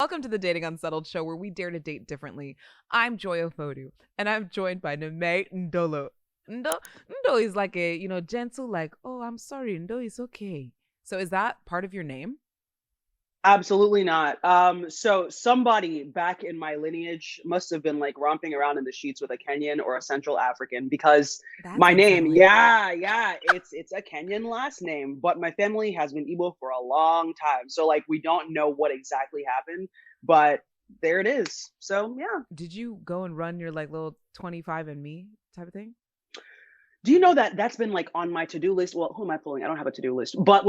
Welcome to the Dating Unsettled show where we dare to date differently. I'm JoyOfodu, and I'm joined by Nimay Ndolo. Ndo is like a, gentle, like, oh, I'm sorry, Ndo is okay. So is that part of your name? Absolutely not. So somebody back in my lineage must have been like romping around in the sheets with a Kenyan or a Central African because That's my name, unsettling. it's a Kenyan last name, but my family has been Igbo for a long time. So like we don't know what exactly happened, but there it is. So yeah. Did you go and run your like little 25 and me type of thing? Do you know that that's been like on my to-do list? Well, who am I fooling? I don't have a to-do list, but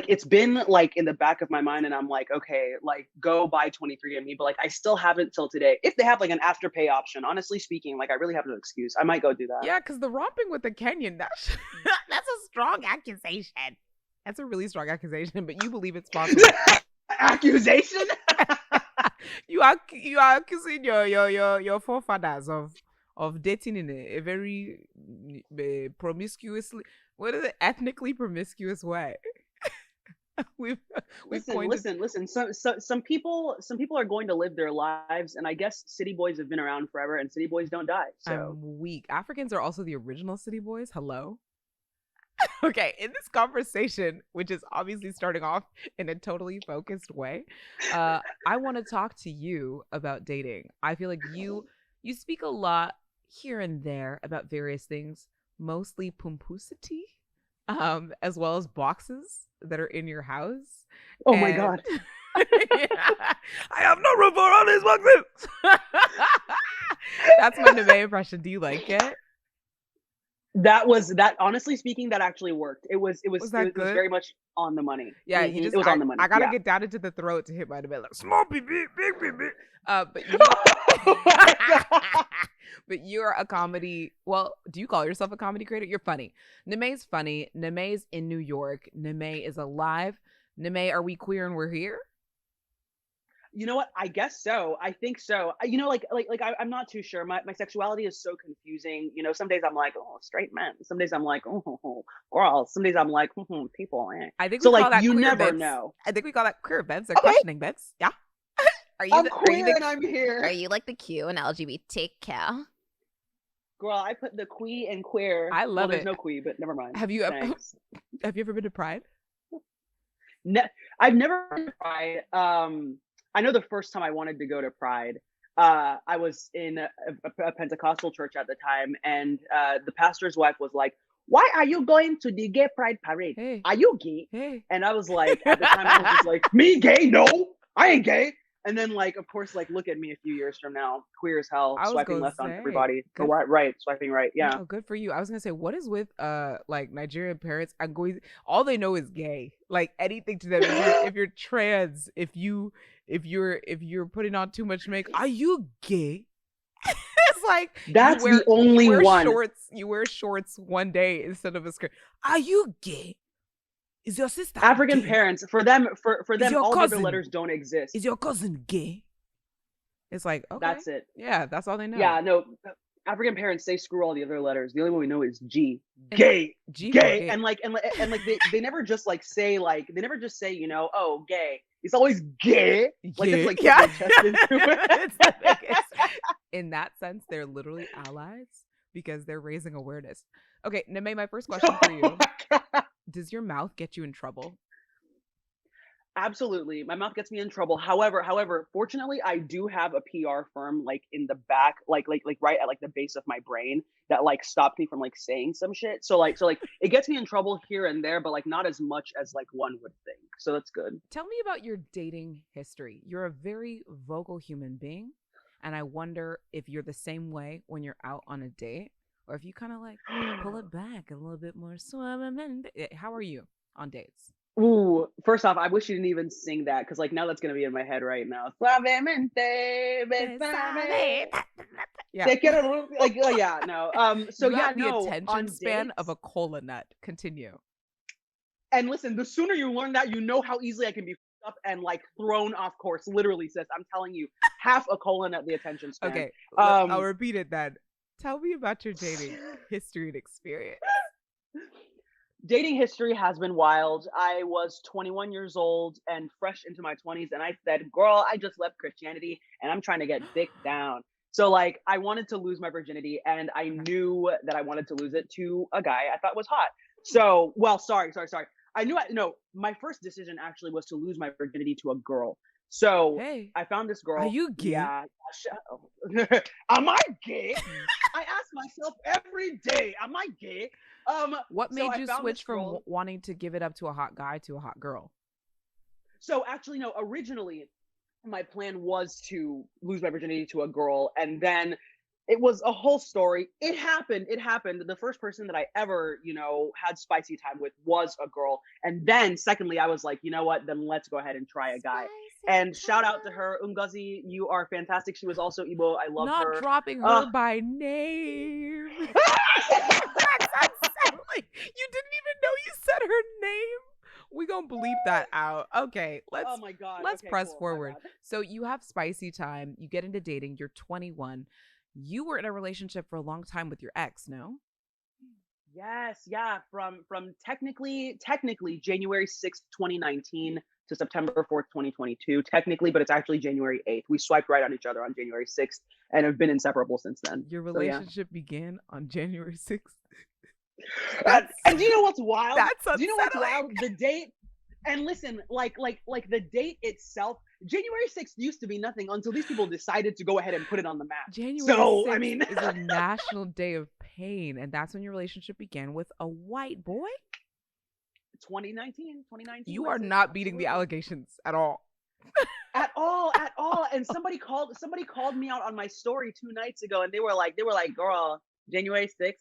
it's been like in the back of my mind, and I'm like, okay, like go buy 23andMe, but like I still haven't till today. If they have like an afterpay option, honestly speaking, like I really have no excuse. I might go do that. Yeah, because the romping with the Kenyan, that's a strong accusation. That's a really strong accusation, but you believe it's possible. Accusation? You are accusing your forefathers of dating in a very promiscuously, what is it, ethnically promiscuous way. we've listen. Some people are going to live their lives, and I guess city boys have been around forever, and city boys don't die. So I'm weak. Africans are also the original city boys. Hello. Okay, in this conversation, which is obviously starting off in a totally focused way, I want to talk to you about dating. I feel like you speak a lot here and there about various things, mostly pumpusity, as well as boxes that are in your house. oh my god. Yeah, I have no room for all these boxes. That's my Neve impression. Do you like it? That honestly speaking, that actually worked. It was that it was good? very much on the money. Yeah, It was on the money. I gotta Yeah. get down into the throat to hit my debate, like small pee, big pee. But you, Oh my God. but you're a comedy. Well, do you call yourself a comedy creator? You're funny. Nimay's funny. Nimay's in New York. Nimay is alive. Nimay, are we queer and we're here? You know what? I guess so. I think so. I'm not too sure. My sexuality is so confusing. You know, some days I'm like, oh, straight men. Some days I'm like, oh, girls. Some days I'm like, people. Eh. I think So we call like, that you queer never bits. know. I think we call that queer bits or Okay, questioning bits. Yeah. I'm queer and I'm Are here. you like the Q in LGBTQ? Girl, I put the quee and queer. I love there's it. no quee, but never mind. Have you ever Thanks. been to Pride? I've never been to Pride. I know the first time I wanted to go to Pride, I was in a Pentecostal church at the time, and the pastor's wife was like, "Why are you going to the gay Pride parade? Hey, Are you gay?" hey. And I was like, at the time, I was just like, "Me gay? No, I ain't gay." And then, like, of course, like, look at me a few years from now, queer as hell, I was swiping gonna left on say, everybody. good. Right, swiping right. Yeah. No, good for you. I was gonna say, what is with like Nigerian parents? I'm going. All they know is gay. Like anything to them. If you're trans, if you're putting on too much makeup, are you gay? It's like That's the only you wear one. shorts. You wear shorts one day instead of a skirt. Are you gay? Is your sister African gay? parents, for them, your all cousin- other letters don't exist. Is your cousin gay? It's like, okay, That's it. yeah, that's all they know. Yeah, no. African parents say screw all the other letters. The only one we know is G. And Gay. G for Gay. gay. And they never just like say like they never just say, oh, gay. It's always gay. Like Yeah. it's like Yeah. put their chest into it. It's the biggest. In that sense, they're literally allies because they're raising awareness. Okay, Neme, my first question for you. Oh my God. Does your mouth get you in trouble? Absolutely. My mouth gets me in trouble. However, fortunately, I do have a PR firm like in the back, like right at like the base of my brain that like stopped me from like saying some shit. So like it gets me in trouble here and there, but like not as much as like one would think. So that's good. Tell me about your dating history. You're a very vocal human being, and I wonder if you're the same way when you're out on a date, or if you kind of like pull it back a little bit more. How are you on dates? Ooh, first off, I wish you didn't even sing that because like now that's gonna be in my head right now. Suavemente, besame. Yeah. Te quiero, like oh, yeah, no. So You yeah, have the no. attention On span dates, of a cola nut. Continue. and listen, the sooner you learn that, you know how easily I can be f***ed up and like thrown off course. Literally, sis, I'm telling you, half a colon at the attention span. Okay, I'll repeat it then. Tell me about your dating history and experience. Dating history has been wild. I was 21 years old and fresh into my 20s, and I said, "Girl, I just left Christianity and I'm trying to get dick down." So like, I wanted to lose my virginity, and I Okay. knew that I wanted to lose it to a guy I thought was hot. So, well, sorry. No, my first decision actually was to lose my virginity to a girl. So Hey, I found this are girl. you gay? Yeah. Am I gay? I ask myself every day, am I gay? What So made I you found this switch from girl. wanting to give it up to a hot guy to a hot girl? So actually, no, originally my plan was to lose my virginity to a girl, and then it was a whole story. It happened. The first person that I ever, had spicy time with was a girl. And then secondly, I was like, you know what? Then let's go ahead and try a guy. Spicy And shout out to time. her, Ungazi. You are fantastic. She was also Igbo. I love Not her. dropping Uh, her by name. That's unsettling. You didn't even know you said her name. We gonna bleep that out. Okay, oh my God. let's Okay, press cool. My forward. bad. So you have spicy time. You get into dating. You're 21. You were in a relationship for a long time with your ex. No. Yes, yeah. From technically January 6th, 2019 to September 4th, 2022. Technically, but it's actually January 8th. We swiped right on each other on January 6th and have been inseparable since then. Your So yeah. relationship began on January 6th. And do you know what's wild? That's Do you know what's unsettling. wild? The date. And listen, like the date itself, January 6th used to be nothing until these people decided to go ahead and put it on the map. January So I 6th mean, is a national day of pain, and that's when your relationship began with a white boy. 2019, You are Lexus, not beating the absolutely. allegations at all. At all. And somebody called me out on my story 2 nights ago, and they were like, "Girl, January 6th,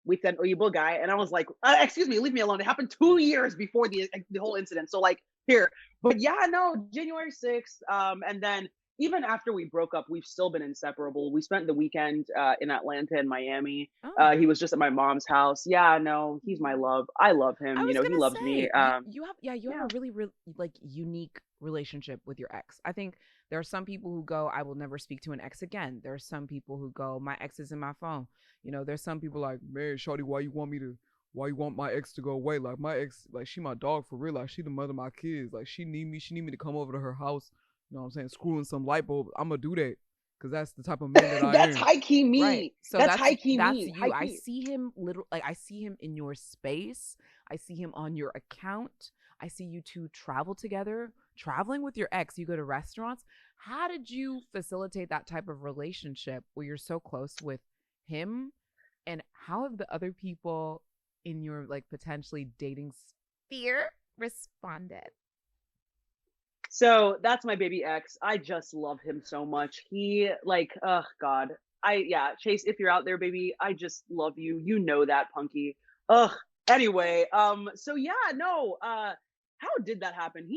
we sent Oyibo guy," and I was like, "Excuse me, leave me alone." It happened 2 years before the whole incident, so like here. But yeah, no, January 6th, and then even after we broke up, we've still been inseparable. We spent the weekend in Atlanta and Miami. Oh. He was just at my mom's house. Yeah, no, he's my love. I love I him. was He loves gonna me. say you have Yeah. a really like unique relationship with your ex. I think there are some people who go, I will never speak to an ex again. There are some people who go, my ex is in my phone. There's some people like, man, shawty, why you want my ex to go away? Like my ex, like she my dog for real. Like she the mother of my kids. Like she need me to come over to her house. You know what I'm saying? Screwing some light bulb. I'm gonna do that because that's the type of man that I That's am. high key Right. me. So That's high key that's me. you. High I key. see him I see him in your space. I see him on your account. I see you two travel together, traveling with your ex. You go to restaurants. How did you facilitate that type of relationship where you're so close with him? And how have the other people in your like potentially dating sphere responded? So that's my baby ex. I just love him so much. He like, oh God. Yeah, Chase, if you're out there, baby, I just love you. You know that, Punky. Ugh. Anyway, so yeah, no, how did that happen?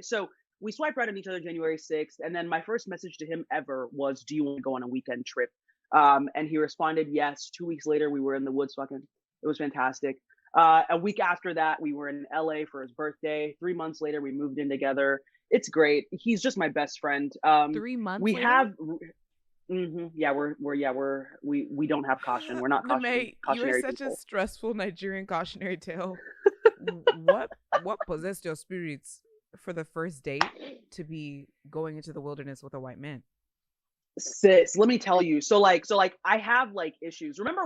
So we swiped right on each other January 6th, and then my first message to him ever was, "Do you want to go on a weekend trip?" And he responded, yes. 2 weeks later, we were in the woods fucking. It was fantastic. A week after that, we were in LA for his birthday. 3 months later, we moved in together. It's great. He's just my best friend. 3 months We later? have, yeah, we don't have caution. We're not Nemay, you are cautionary such a people. stressful Nigerian cautionary tale. What possessed your spirits for the first date to be going into the wilderness with a white man? Sis, let me tell you. So like, I have like issues. Remember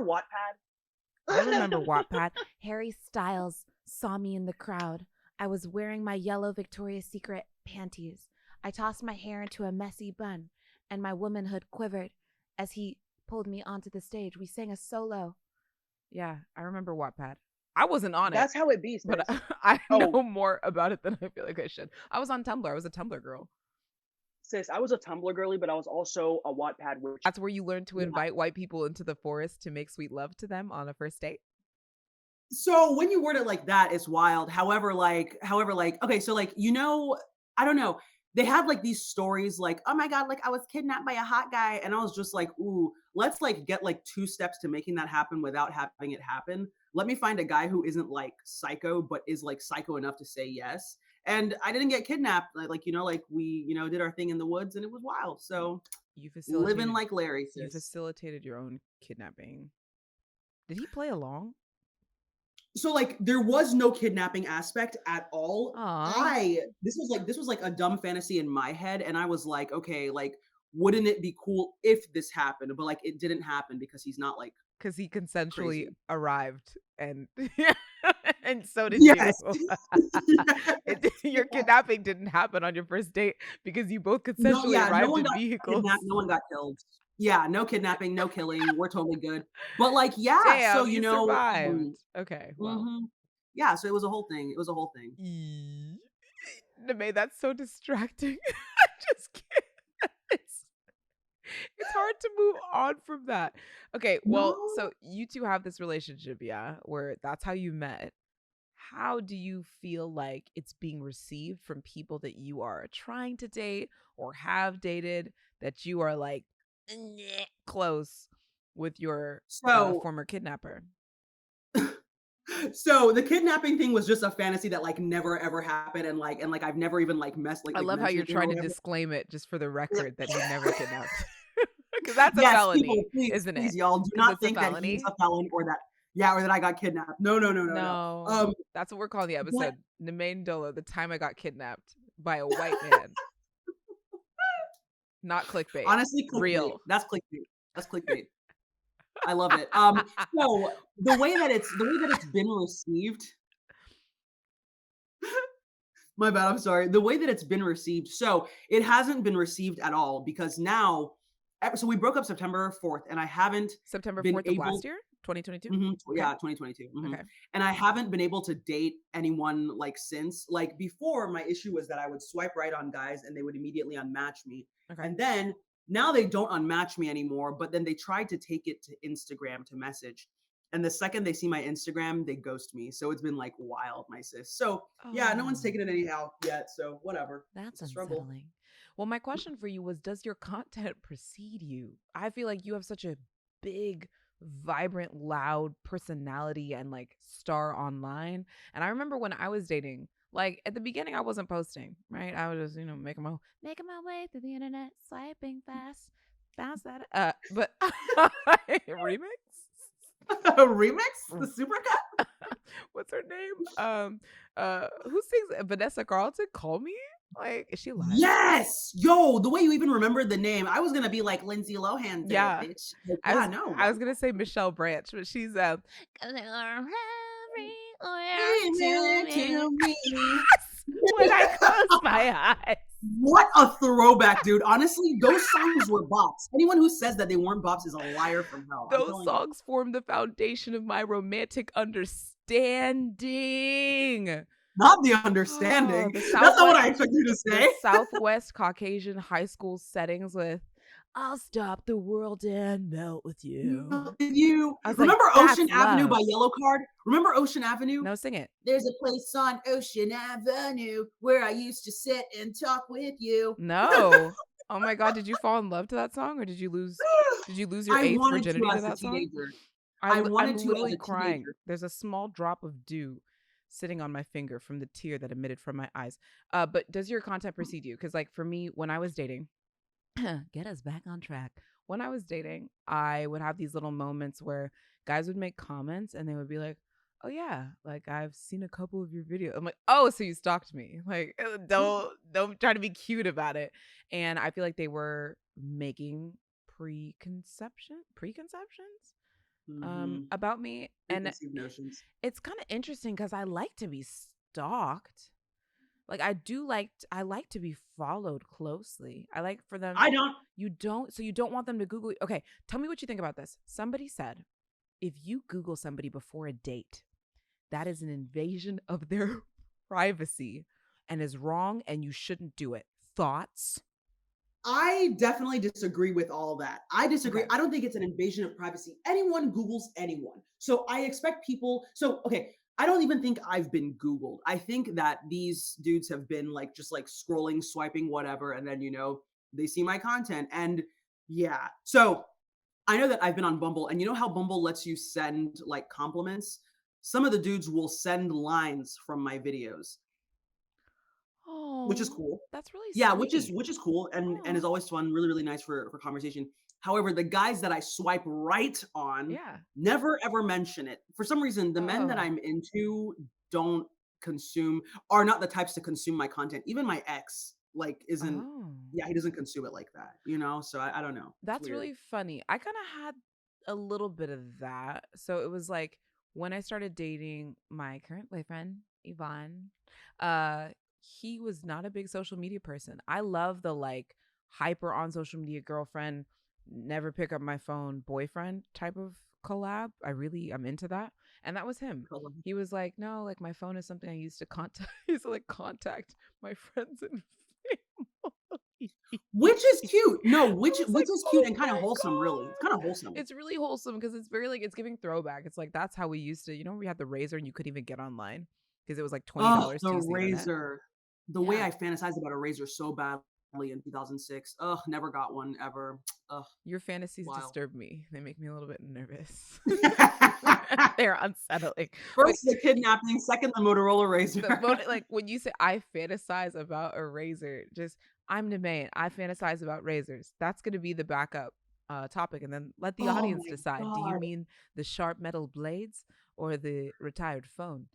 I remember Wattpad? Wattpad. Harry Styles saw me in the crowd. I was wearing my yellow Victoria's Secret panties. I tossed my hair into a messy bun, and my womanhood quivered as he pulled me onto the stage. We sang a solo. Yeah, I remember Wattpad. I wasn't on it, That's how it be, but sis. I Oh, know more about it than I feel like I should. I was on Tumblr. I was a Tumblr girl. sis, I was a Tumblr girly, but I was also a Wattpad witch. That's where you learn to Yeah. invite white people into the forest to make sweet love to them on a first date. So when you word it like that, it's wild. However, okay, so like, I don't know. They have like these stories like, oh my God, like I was kidnapped by a hot guy. And I was just like, ooh, let's like get like 2 steps to making that happen without having it happen. Let me find a guy who isn't like psycho, but is like psycho enough to say yes. And I didn't get kidnapped. Like we, did our thing in the woods and it was wild. So You living facilitated like Larry, you sis. facilitated your own kidnapping. Did he play along? So like there was no kidnapping aspect at all. Aw. This was like a dumb fantasy in my head, and I was like, okay, like wouldn't it be cool if this happened? But like it didn't happen because he's not like Because he consensually crazy. arrived and and so did you. Yes. Your kidnapping didn't happen on your first date because you both No, consensually yeah, no arrived one in got vehicles. kidnapped, no one got killed. Yeah, no kidnapping, no killing. We're totally good. But like, yeah, so Damn, you survived. Okay, well. mhm. Yeah, so it was a whole thing. It was a whole thing. Eee. Nemay, that's so distracting. I just can't. It's hard to move on from that. Okay, well, No. so you two have this relationship, yeah, where that's how you met. How do you feel like it's being received from people that you are trying to date or have dated that you are like close with your So former kidnapper? so the kidnapping thing was just a fantasy that like never ever happened, and like I've never even like I love how mentioned you're it to him or trying to whatever. disclaim it just for the record that he never kidnapped. Because that's a Yes, people, felony, please, isn't it? please, y'all do Because not it's a think that he's felony. a felon or that, yeah, or that I got kidnapped. No, no, no, no, no. No, that's what we're calling the But episode. Nimay Ndolo, the time I got kidnapped by a white man. Not clickbait. honestly, clickbait. Real. That's clickbait. That's clickbait. I love it. So the way that it's been received, my bad, I'm sorry. The way that it's been received, so it hasn't been received at all because now, so we broke up September 4th, and I haven't September been 4th of last able. year, 2022. Okay. Yeah, 2022. Okay. And I haven't been able to date anyone like since. Like before, my issue was that I would swipe right on guys and they would immediately unmatch me. Okay. And then now they don't unmatch me anymore, but then they tried to take it to Instagram to message. And the second they see my Instagram, they ghost me. So it's been like wild, my sis. So yeah, no one's Oh, taken it anyhow yet. So whatever. that's It's a struggle. unsettling. Well, my question for you was, does your content precede you? I feel like you have such a big, vibrant, loud personality and like star online. And I remember when I was dating, like at the beginning, I wasn't posting, right? I was just, making my way through the internet, swiping fast, bounce that. But remix. Remix? The supercut? What's her name? Who sings Vanessa Carlton? Call me. Like, is she alive? Yes! Yo, the way you even remembered the name, I was gonna be like Lindsay Lohan, Yeah. bitch. Like, I yeah, was no. I was gonna say Michelle Branch, but she's Bring it to me. when I close my eyes. What a throwback, dude. Honestly, those songs were bops. Anyone who says that they weren't bops is a liar from hell. I'm Those telling you. songs form the foundation of my romantic understanding. Not the understanding. The That's not what I expect you to The say. Southwest Caucasian high school settings with "I'll stop the world and melt with you." You I was remember like, that's Ocean Avenue by love. Yellow Card? Remember Ocean Avenue? No, sing it. There's a place on Ocean Avenue where I used to sit and talk with you. No. Oh my God, did you fall in love to that song or did you lose your I eighth wanted to virginity to as a that song? teenager. I wanted I'm to as literally a crying. teenager. There's a small drop of dew sitting on my finger from the tear that emitted from my eyes. But does your content precede you? Because like for me, when I was dating, get us back on track. When I was dating, I would have these little moments where guys would make comments and they would be like, "Oh yeah, like I've seen a couple of your videos." I'm like, "Oh, so you stalked me?" Like, don't try to be cute about it. And I feel like they were making preconceptions about me, and Preconceived notions. it's kind of interesting because I like to be stalked. Like I like to be followed closely. I like for them. I don't. You don't want them to Google. Okay, tell me what you think about this. Somebody said, if you Google somebody before a date, that is an invasion of their privacy and is wrong, and you shouldn't do it. Thoughts? I definitely disagree with all that. I disagree. Okay. I don't think it's an invasion of privacy. Anyone Googles anyone. So I expect people. So, okay, I don't even think I've been Googled. I think that these dudes have been like just like scrolling, swiping, whatever. And then, they see my content. And yeah. So I know that I've been on Bumble. And you know how Bumble lets you send like compliments? Some of the dudes will send lines from my videos. which is Oh, cool. that's really Yeah, sweet. which is cool and Oh, is always fun, really, really nice for conversation. However, the guys that I swipe right on yeah. never ever mention it. For some reason, the men that Oh, I'm into don't consume are not the types to consume my content. Even my ex, like, isn't oh. yeah, he doesn't consume it like that, you know? So I don't know. It's That's weird. really funny. I kind of had a little bit of that. So it was like when I started dating my current boyfriend, Yvonne, uh, he was not a big social media person. I love the like hyper on social media girlfriend, never pick up my phone boyfriend type of collab. I'm into that. And that was him. He was like, no, like my phone is something I use to contact, use to like contact my friends and family. Which is cute. No, I was which like, is cute "Oh and kind of my wholesome, really. It's kind of god!" wholesome. It's really wholesome because it's very like it's giving throwback. It's like that's how we used to. You know, we had the razor and you couldn't even get online because it was like Oh, $20 to the use the internet. razor. The way Yeah, I fantasized about a razor so badly in 2006. Ugh, never got one ever. Ugh, your fantasies wild. disturb me. They make me a little bit nervous. They're unsettling. But First the kidnapping, second the Motorola razor. like when you say I fantasize about a razor, just I'm Nimay. I fantasize about razors. That's gonna be the backup topic, and then let the Oh audience my decide. Do you god. mean the sharp metal blades or the retired phone?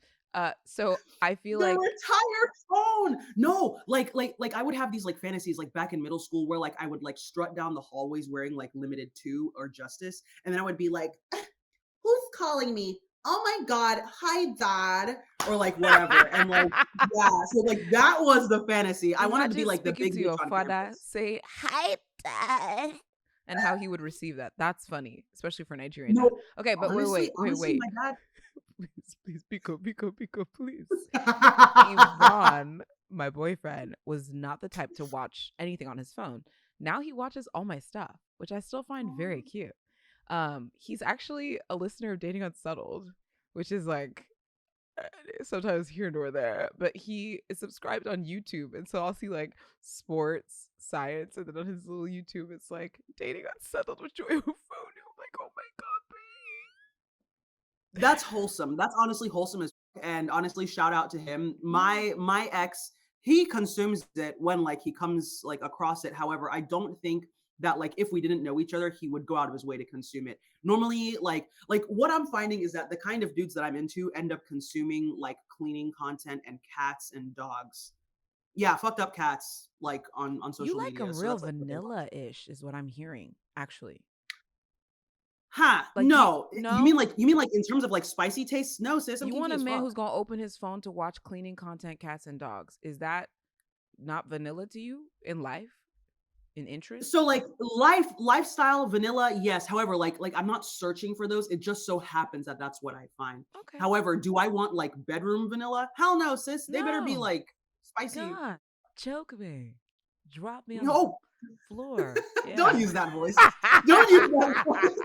So I feel The like retired phone. No, like I would have these like fantasies like back in middle school where like I would like strut down the hallways wearing like Limited 2 or Justice, and then I would be like, who's calling me? Oh my god, hi dad, or like whatever. And like, yeah, so like that was the fantasy. I wanted to be imagine like the speaking big to bitch your on father, campus. say hi, dad, and how he would receive that. That's funny, especially for Nigerian dad. No, Okay, but honestly, wait. my Please, Biko, please. dad. Yvonne, my boyfriend, was not the type to watch anything on his phone. Now he watches all my stuff, which I still find very cute. He's actually a listener of Dating Unsettled, which is like sometimes here nor there, but he is subscribed on YouTube, and so I'll see like sports, science, and then on his little YouTube, it's like Dating Unsettled with JoyOfodu. I'm like, oh my god, That's wholesome. That's honestly wholesome as and honestly, shout out to him. yeah. My ex, he consumes it when like he comes like across it. However, I don't think that like if we didn't know each other, he would go out of his way to consume it. Normally, like what I'm finding is that the kind of dudes that I'm into end up consuming like cleaning content and cats and dogs. Yeah, fucked up cats like on You social like media. him So real that's like what they want. vanilla-ish, is what I'm hearing. Actually, Huh? like you No, no, you mean like in terms of like spicy tastes? No, sis, I'm you kinky want a as man fuck. who's gonna open his phone to watch cleaning content, cats and dogs. Is that not vanilla to you in life, in interest? So like lifestyle vanilla, yes. However, like I'm not searching for those. It just so happens that that's what I find. Okay. However, do I want like bedroom vanilla? Hell no, sis. They better be No. like spicy. God, choke me. Drop me on the No, floor. don't Yeah. use that voice. Don't use that voice.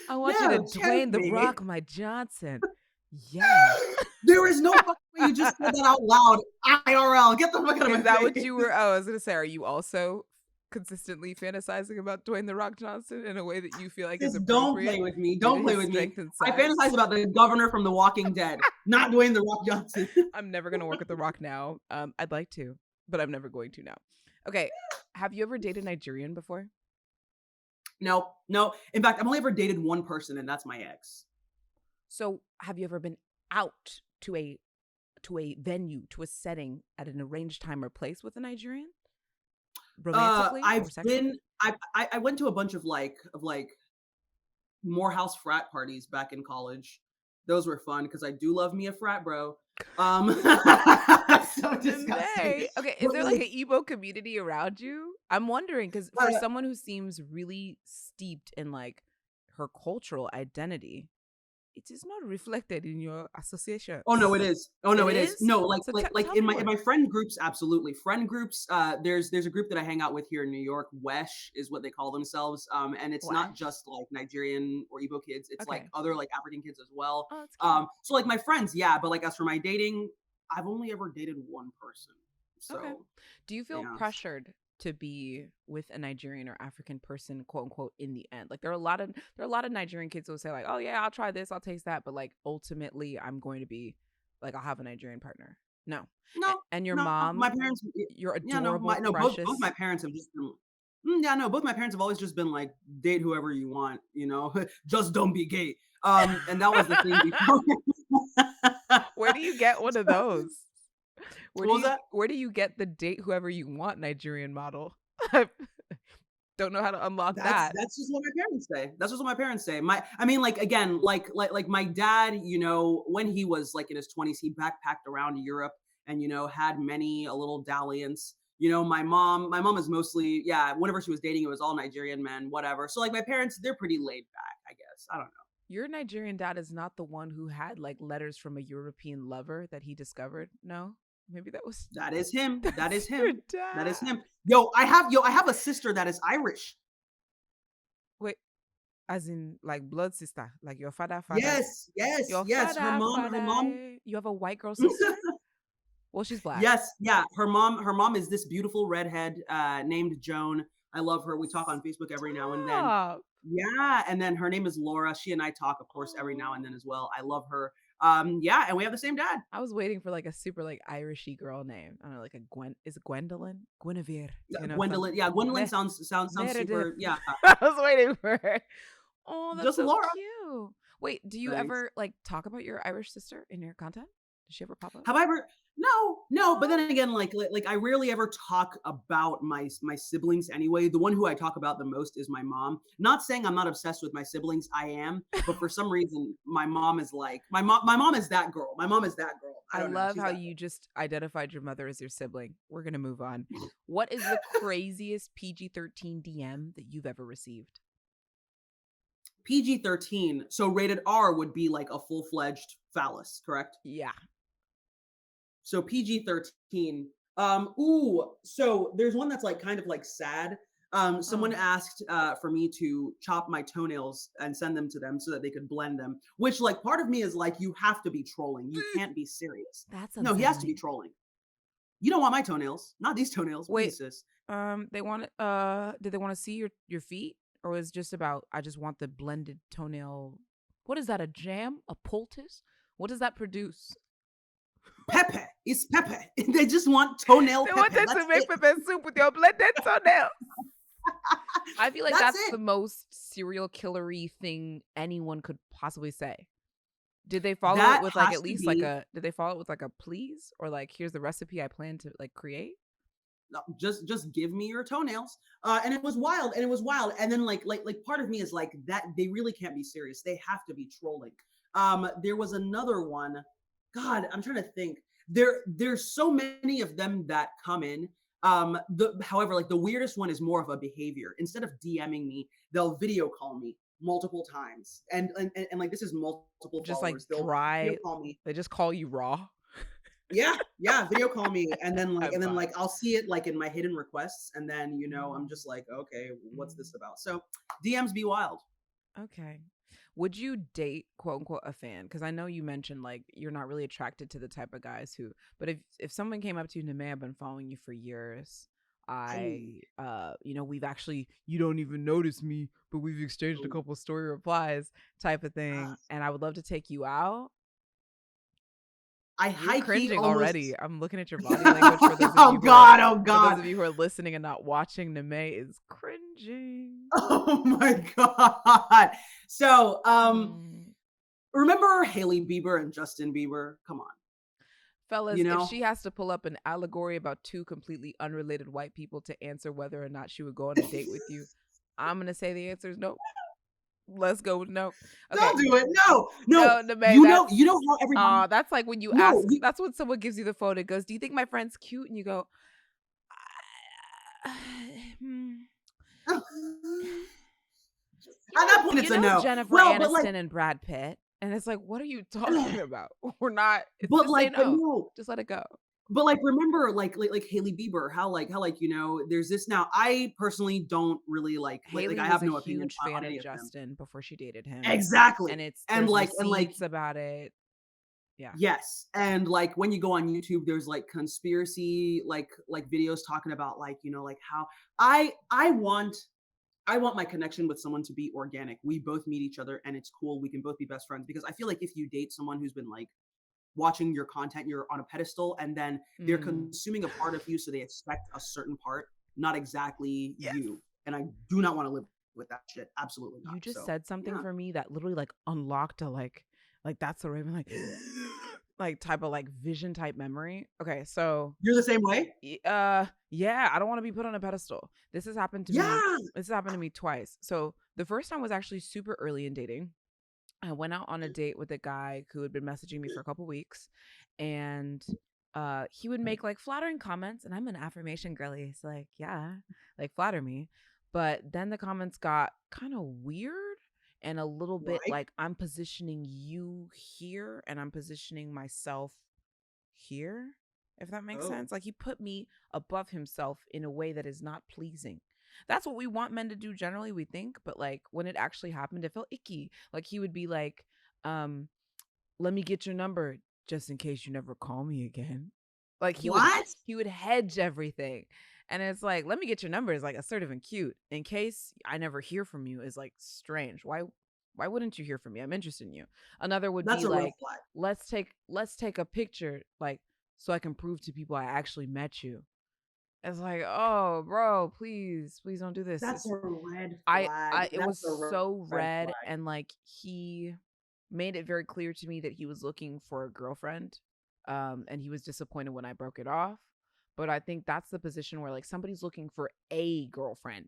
I want you to No, choke Dwayne the me. Rock my Johnson. Yeah. There is no fucking way you just said that out loud. IRL. Get the fuck out of Is my that what face. you were? Oh, I was gonna say, are you also consistently fantasizing about Dwayne the Rock Johnson in a way that you feel like is Just don't play appropriate with me. due to Don't play his with me. strength and I fantasize size? about the governor from The Walking Dead, not Dwayne the Rock Johnson. I'm never gonna work with the Rock now. I'd like to, but I'm never going to now. Okay. Have you ever dated Nigerian before? No, no. In fact, I've only ever dated one person, and that's my ex. So have you ever been out to a venue, to a setting at an arranged time or place with a Nigerian? Romantically I've or sexually? been. I went to a bunch of like Morehouse frat parties back in college. Those were fun because I do love me a frat bro. So disgusting. May. Okay, is But there like like, an Ebo community around you? I'm wondering because for uh, someone who seems really steeped in like her cultural identity, it is not reflected in your oh no, it associations. is. Oh It no, it is. is? No, So like tell in me my more. friend groups, absolutely. Friend groups. There's a group that I hang out with here in New York. Wesh is what they call themselves. And it's not Wesh. just like Nigerian or Igbo kids. It's like Okay. other like African kids as well. Oh, that's cute. So like my friends, yeah. But like as for my dating, I've only ever dated one person. Okay. So Do you feel yeah. pressured to be with a Nigerian or African person, quote unquote, in the end? Like there are a lot of Nigerian kids who will say like, "Oh yeah, I'll try this, I'll taste that," but like ultimately, I'm going to be like, I'll have a Nigerian partner. No. No, And your no, my mom, parents. your Yeah, no, adorable, no. precious. Both my parents have just been. Yeah, no, both my parents have always just been like, date whoever you want, just don't be gay. And that was the thing before. Where do you get one of those? What was that? Where do you get the date whoever you want Nigerian model? Don't know how to unlock that. That's just what my parents say. That's just what my parents say. I mean, like again, like my dad, when he was like in his 20s, he backpacked around Europe and had many a little dalliance. My mom is mostly, yeah, whenever she was dating, it was all Nigerian men, whatever. So like my parents, they're pretty laid back, I guess. I don't know. Your Nigerian dad is not the one who had like letters from a European lover that he discovered. No, maybe that was. That is him. That is your him. That is dad. him. Yo, I have a sister that is Irish. Wait, as in like blood sister, like your father. Yes. Your Her mom. You have a white girl sister. Well, she's black. Yes, yeah. Her mom is this beautiful redhead named Joan. I love her. We talk on Facebook every now and then. Stop. Yeah, and then her name is Laura. She and I talk, of course, every now and then as well. I love her. Yeah, and we have the same dad. I was waiting for like a super like Irishy girl name. I don't know, like a Gwen. Is it Gwendolyn? Guinevere. Gwendolyn. Yeah, Gwendolyn sounds super. Yeah. I was waiting for her. Oh, that's Just so Laura. cute. Wait, do you Thanks. ever like talk about your Irish sister in your content? Does she ever pop up? Have I ever? No. But then again, like I rarely ever talk about my siblings anyway. The one who I talk about the most is my mom. Not saying I'm not obsessed with my siblings. I am, but for some reason, my mom is like my mom is that girl. My mom is that girl. I don't know. love She's how that you just identified your mother as your sibling. We're gonna move on. What is the craziest PG-13 DM that you've ever received? PG-13. So rated R would be like a full-fledged phallus, correct? Yeah. So PG-13. So there's one that's like kind of like sad. Someone asked for me to chop my toenails and send them to them so that they could blend them. Which, like, part of me is like, you have to be trolling. You can't be serious. That's No, he has to be unsettling. trolling. You don't want my toenails, not these toenails. Wait. Please, sis. They want did they want to see your feet, or was it just about I just want the blended toenail? What is that? A jam? A poultice? What does that produce? Pepe. It's Pepe. They just want toenail They Pepe. wanted That's to make it. pepper soup with your blended toenail. I feel like That's that's it. the most serial killery thing anyone could possibly say. Did they follow That it with like has at to least like be- a? Did they follow it with like a please or like here's the recipe I plan to like create? No, just give me your toenails. And it was wild. And then like part of me is like that they really can't be serious. They have to be trolling. There was another one. God, I'm trying to think. There's so many of them that come in. However, like the weirdest one is more of a behavior. Instead of DMing me, they'll video call me multiple times. And like this is multiple Just like followers. They'll dry. video call me. They just call you raw. Yeah, video call me, and then I'm fine. I'll see it like in my hidden requests, and then I'm just like, okay, what's this about? So DMs be wild. Okay. Would you date quote unquote a fan? Because I know you mentioned like you're not really attracted to the type of guys who. But if someone came up to you, Nimay, I've been following you for years. We've actually you don't even notice me, but we've exchanged a couple story replies type of thing, and I would love to take you out. I You're high key cringing almost. already. I'm looking at your body language for those of you Oh who God, are, oh for those God. of you who are listening and not watching. Nimay is cringing. Oh my God. So Mm. remember Hailey Bieber and Justin Bieber? Come on. Fellas, You know? if she has to pull up an allegory about two completely unrelated white people to answer whether or not she would go on a date with you, I'm gonna say the answer is no. Let's go with no. Okay. Don't do it. No. Nimay, You know how everyone. that's like when you No, ask. That's when someone gives you the phone and goes, "Do you think my friend's cute?" And you go, At that point, it's you a know no. Jennifer Well, Aniston but like, and Brad Pitt, and it's like, what are you talking about? We're not. It's but just say like, no. no. Just let it go. But like, remember, like Hailey Bieber, how there's this now. I personally don't really like Haley I have was no a opinion huge on fan any of of them. Justin before she dated him. Exactly. And And there's like receipts about it. Yeah. yes, and like when you go on YouTube, there's like conspiracy like videos talking about like how I want my connection with someone to be organic. We both meet each other and it's cool. We can both be best friends because I feel like if you date someone who's been like watching your content, you're on a pedestal, and then they're Mm. consuming a part of you, so they expect a certain part, not exactly Yes. you. And I do not want to live with that shit. Absolutely not. You just So, said something yeah. for me that literally like unlocked a like that's the Raven like type of like vision type memory. Okay, so You're the same way? yeah, I don't want to be put on a pedestal. This has happened to me. Yeah. This has happened to me twice. So the first time was actually super early in dating. I went out on a date with a guy who had been messaging me for a couple weeks, and he would make like flattering comments, and I'm an affirmation girly, so like yeah, like flatter me. But then the comments got kind of weird and a little bit Like? like I'm positioning you here and I'm positioning myself here, if that makes Oh. sense. Like he put me above himself in a way that is not pleasing. That's what we want men to do generally, we think, but like when it actually happened, it felt icky. Like he would be like, let me get your number just in case you never call me again. Like What? he would hedge everything. And it's like, let me get your number is like assertive and cute. In case I never hear from you is like strange. Why wouldn't you hear from me? I'm interested in you. Another would That's be a red like, flag. let's take a picture, like, so I can prove to people I actually met you. It's like, oh, bro, please don't do this. That's a red I flag. it was so red, and like he made it very clear to me that he was looking for a girlfriend, and he was disappointed when I broke it off. But I think that's the position where like somebody's looking for a girlfriend.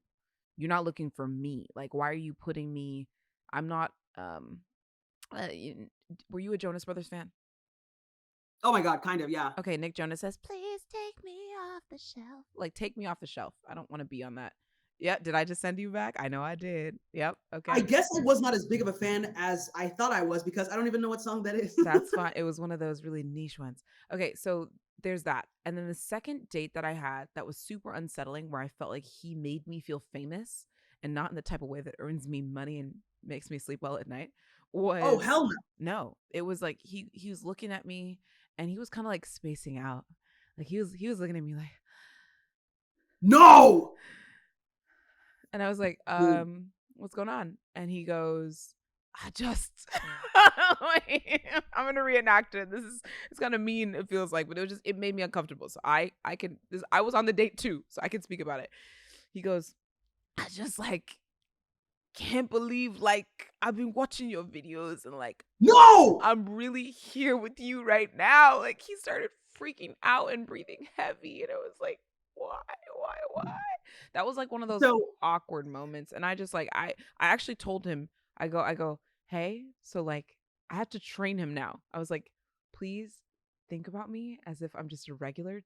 You're not looking for me. Like, why are you putting me? I'm not. Were you a Jonas Brothers fan? Oh my God, kind of, yeah. Okay, Nick Jonas says, "Please take me off the shelf." Like, take me off the shelf. I don't want to be on that. Yeah, did I just send you back? I know I did. Yep. Okay. I guess I was not as big of a fan as I thought I was because I don't even know what song that is. That's fine. It was one of those really niche ones. Okay, so there's that. And then the second date that I had that was super unsettling, where I felt like he made me feel famous and not in the type of way that earns me money and makes me sleep well at night, was Oh, hell no. no. It was like he was looking at me and he was kind of like spacing out. Like he was looking at me like, No. and I was like, Dude. what's going on? And he goes, I just I'm gonna reenact it. It's kind of mean, it feels like, but it made me uncomfortable. So I was on the date too, so I can speak about it. He goes, I just like can't believe like I've been watching your videos and like No. I'm really here with you right now. Like he started freaking out and breathing heavy, and it was like, why? That was like one of those awkward moments. And I just like I actually told him, I go, hey, so like I have to train him now. I was like, please think about me as if I'm just a regular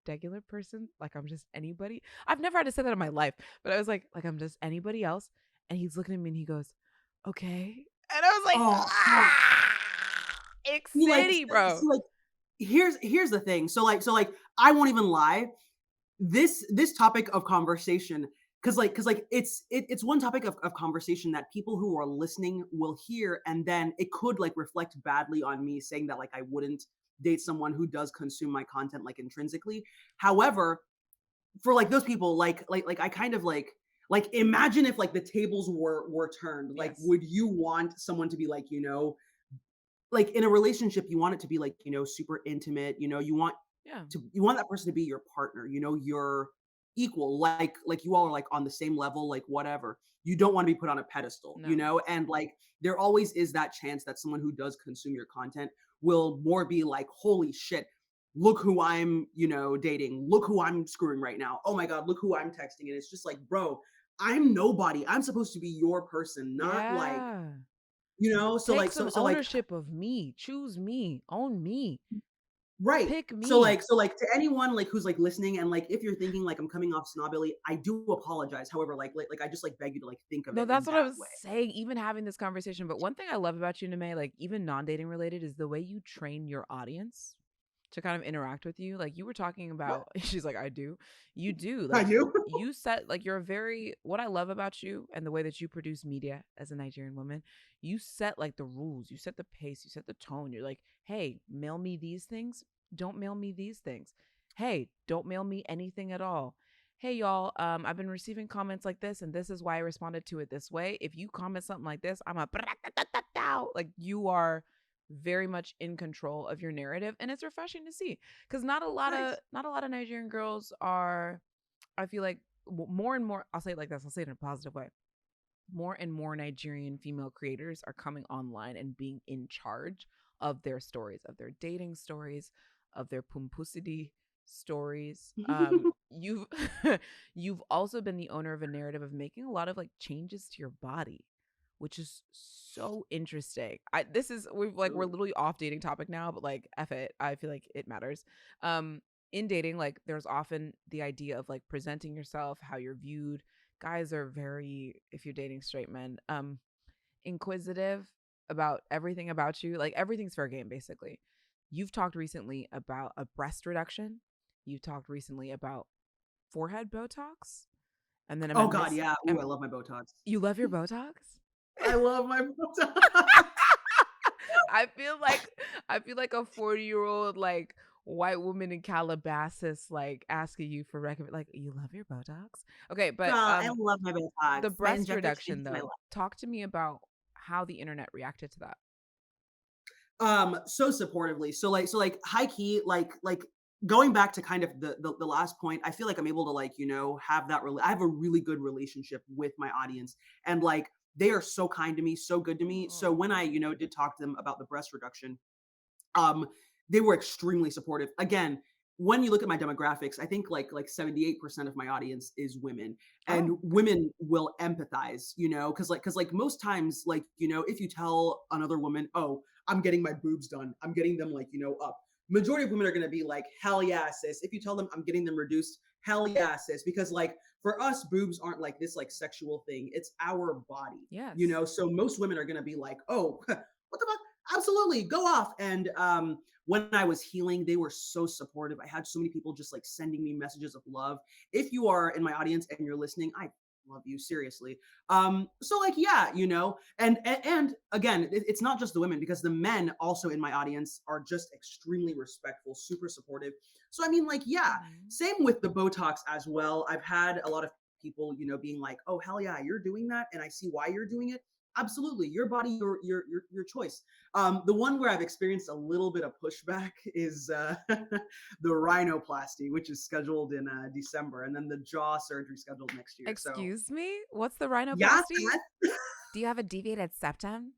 person, like I'm just anybody. I've never had to say that in my life, but I was like I'm just anybody else. And he's looking at me and he goes, okay. And I was like, X City, bro. So like, here's the thing. So like I won't even lie. This topic of conversation, because it's one topic of conversation that people who are listening will hear, and then it could like reflect badly on me saying that like I wouldn't date someone who does consume my content like intrinsically. However, for like those people, like I kind of like imagine if like the tables were turned. Like, Yes. would you want someone to be like, you know, like in a relationship, you want it to be like, you know, super intimate, you know, you want that person to be your partner, you know, your equal, like you all are like on the same level, like whatever. You don't want to be put on a pedestal, you know, and like there always is that chance that someone who does consume your content will more be like, holy shit, look who I'm, you know, dating, look who I'm screwing right now. Oh my God, look who I'm texting. And it's just like, bro, I'm nobody. I'm supposed to be your person, not like, you know, so take like some so like ownership of me, choose me, own me. Right. Pick me. So like to anyone like who's like listening, and like if you're thinking like I'm coming off snobbily, I do apologize. However, like I just like beg you to like think of it. No, that's in what I that was way. saying, even having this conversation. But one thing I love about you, Nimay, like even non-dating related, is the way you train your audience to kind of interact with you. Like you were talking about, she's like, I do. You do. Like I do. you set like you're what I love about you and the way that you produce media as a Nigerian woman, you set like the rules, you set the pace, you set the tone. You're like, hey, mail me these things. Don't mail me these things. Hey, don't mail me anything at all. Hey y'all, I've been receiving comments like this, and this is why I responded to it this way. If you comment something like this, I'm a like you are very much in control of your narrative, and it's refreshing to see because not a lot of Nigerian girls are. I feel like more and more. I'll say it like this. I'll say it in a positive way. More and more Nigerian female creators are coming online and being in charge of their stories, of their dating stories, of their pumpusity stories. You've you've also been the owner of a narrative of making a lot of like changes to your body, which is so interesting. We're literally off dating topic now, but like F it. I feel like it matters. In dating, like there's often the idea of like presenting yourself, how you're viewed. Guys are very, if you're dating straight men, inquisitive about everything about you. Like everything's fair game, basically. You've talked recently about a breast reduction. You've talked recently about forehead Botox. And then oh God, yeah. Ooh, I love my Botox. You love your Botox? I love my Botox. I feel like a 40-year-old like white woman in Calabasas like asking you for recommend, like, you love your Botox? Okay, but Girl, I love my Botox. the My breast injector reduction changed my though. life. Talk to me about how the internet reacted to that. So supportively. So high key, like going back to kind of the last point, I feel like I'm able to like, you know, have that I have a really good relationship with my audience, and like they are so kind to me, so good to me. So when I, you know, did talk to them about the breast reduction, they were extremely supportive. Again, when you look at my demographics, I think like 78% of my audience is women, and women will empathize, you know, because like most times, like, you know, if you tell another woman, oh, I'm getting my boobs done, I'm getting them like, you know, up. Majority of women are going to be like, hell yeah, sis. If you tell them I'm getting them reduced, hell yeah, sis. Because like for us, boobs aren't like this like sexual thing. It's our body, Yes. you know? So most women are going to be like, oh, what the fuck? Absolutely, go off. And when I was healing, they were so supportive. I had so many people just like sending me messages of love. If you are in my audience and you're listening, I love you, seriously. So like, yeah, you know, and again, it's not just the women, because the men also in my audience are just extremely respectful, super supportive. So I mean, like, yeah, same with the Botox as well. I've had a lot of people, you know, being like, oh, hell yeah, you're doing that, and I see why you're doing it. Absolutely, your body, your choice. The one where I've experienced a little bit of pushback is the rhinoplasty, which is scheduled in December, and then the jaw surgery scheduled next year. Excuse me? What's the rhinoplasty? Yeah. Do you have a deviated septum?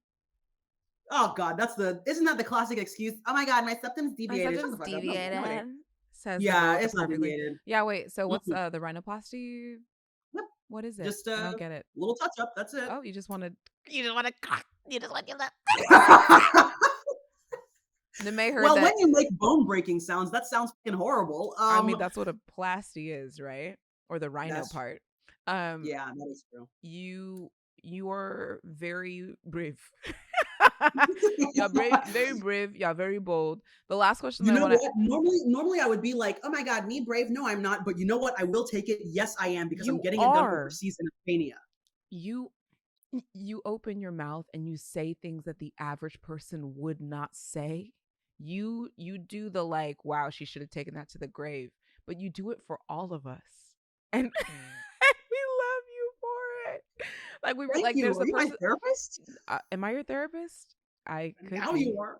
Oh God, isn't that the classic excuse? Oh my God, my septum's deviated. My septum's deviated. Says yeah, the it's not perfectly. deviated. Yeah, wait. So what's the rhinoplasty? Yep. What is it? Just I don't get it. Little touch up. That's it. Oh, you just want to Nimay heard well, that. when you make bone breaking sounds, that sounds fucking horrible. I mean, that's what a plasty is, right? Or the rhino part. Yeah, that is true. You are very brave. You're very brave. You're very bold. The last question you know what? Normally I would be like, oh my God, me brave? No, I'm not. But you know what? I will take it. Yes, I am, because I'm getting it done overseas in Albania. You open your mouth and you say things that the average person would not say. You do the like, wow, she should have taken that to the grave, but you do it for all of us, and we love you for it. Like we were like, you. There's Are a you person. My therapist? Am I your therapist? I could. Now be. You are.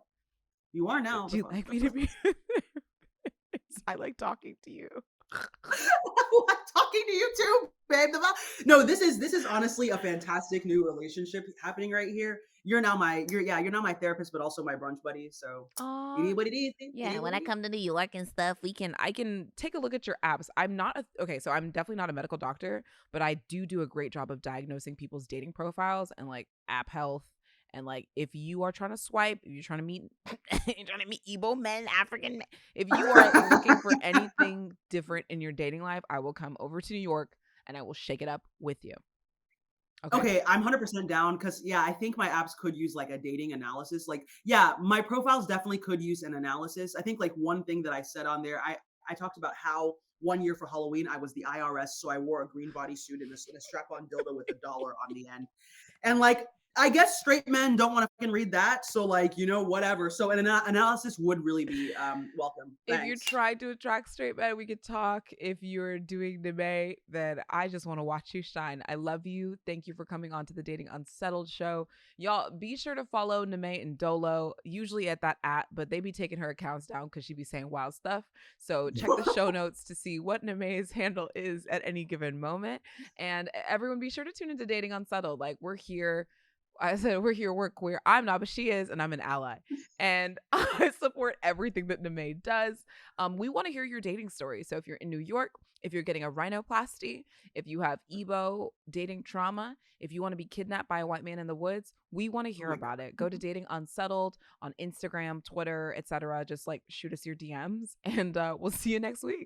You are now. Do you like me to be? I like talking to you. I like talking to you too, babe. No, this is honestly a fantastic new relationship happening right here. You're now my therapist, but also my brunch buddy. So it is what it is. Yeah, when I come to New York and stuff, I can take a look at your apps. So I'm definitely not a medical doctor, but I do a great job of diagnosing people's dating profiles and like app health. And like, if you are trying to swipe, if you're trying to meet Igbo men, African men, if you are looking for anything different in your dating life, I will come over to New York and I will shake it up with you. Okay, I'm 100% down, because yeah, I think my apps could use like a dating analysis. Like, yeah, my profiles definitely could use an analysis. I think like one thing that I said on there, I talked about how 1 year for Halloween I was the IRS, so I wore a green bodysuit and a strap-on dildo with $1 on the end, and like, I guess straight men don't want to fucking read that. So like, you know, whatever. So an analysis would really be welcome. If you're Thanks. trying to attract straight men, we could talk. If you're doing Nimay, then I just want to watch you shine. I love you. Thank you for coming on to the Dating Unsettled show. Y'all, be sure to follow Nimay Ndolo, usually at that but they be taking her accounts down because she be saying wild stuff. So check the show notes to see what Nimay's handle is at any given moment. And everyone be sure to tune into Dating Unsettled. Like, we're here. I said we're here, we're queer. I'm not, but she is, and I'm an ally. And I support everything that Nimay does. We want to hear your dating story. So if you're in New York, if you're getting a rhinoplasty, if you have Ebo dating trauma, if you want to be kidnapped by a white man in the woods, we want to hear about it. Go to Dating Unsettled on Instagram, Twitter, etc. Just like shoot us your DMs, and we'll see you next week.